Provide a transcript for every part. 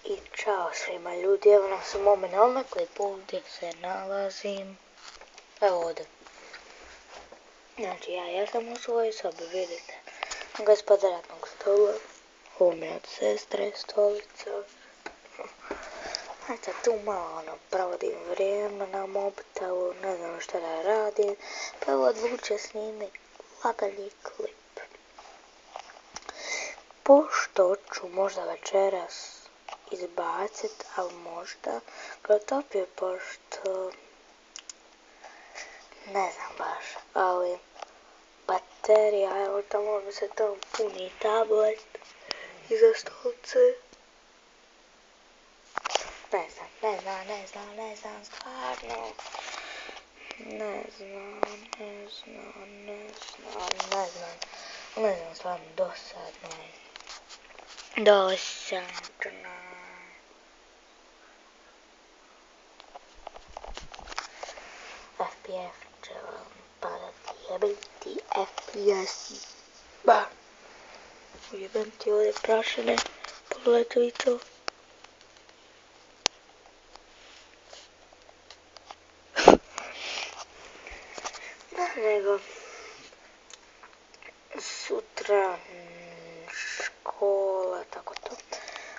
I čao svima ljudi, evo nas u mome novome klipu gdje se nalazim, evo ovdje. Znači ja sam u svojoj sobi, vidite, gospoda radnog stola, ovo mi je od sestre stolica. Eto tu malo provodim vrijeme na mobitelu, ne znam šta da radim, pa evo odlučio snimit lagani klip. Pošto ću možda večeras izbacit, ali možda ga topio, pošto ne znam baš, ali baterija, evo tamo mi se tamo puni tablet iza stolice. Ne znam, stvarno. Ne znam, stvarno, dosadno. FPS će vam padati, jebiti FPS. Ba. Ujebem ti ovdje prašine, pogledajte vi to. Nego sutra škola, tako to.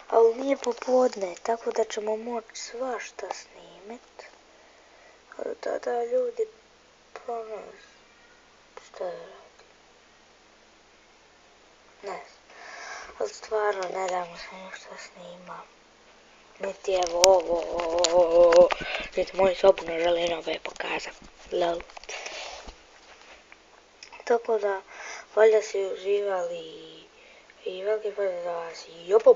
Ali nije popodne, tako da ćemo moći svašta snimit. Ali tada ljudi ponos. Šta da radi? Ne znam. Ali stvarno ne damo se ništa snima. Niti evo ovo. Niti moju sobu ne želim ove pokazat. Lol. Tako da, valjda si uživali i veliki pozdrav za vas. Jopo.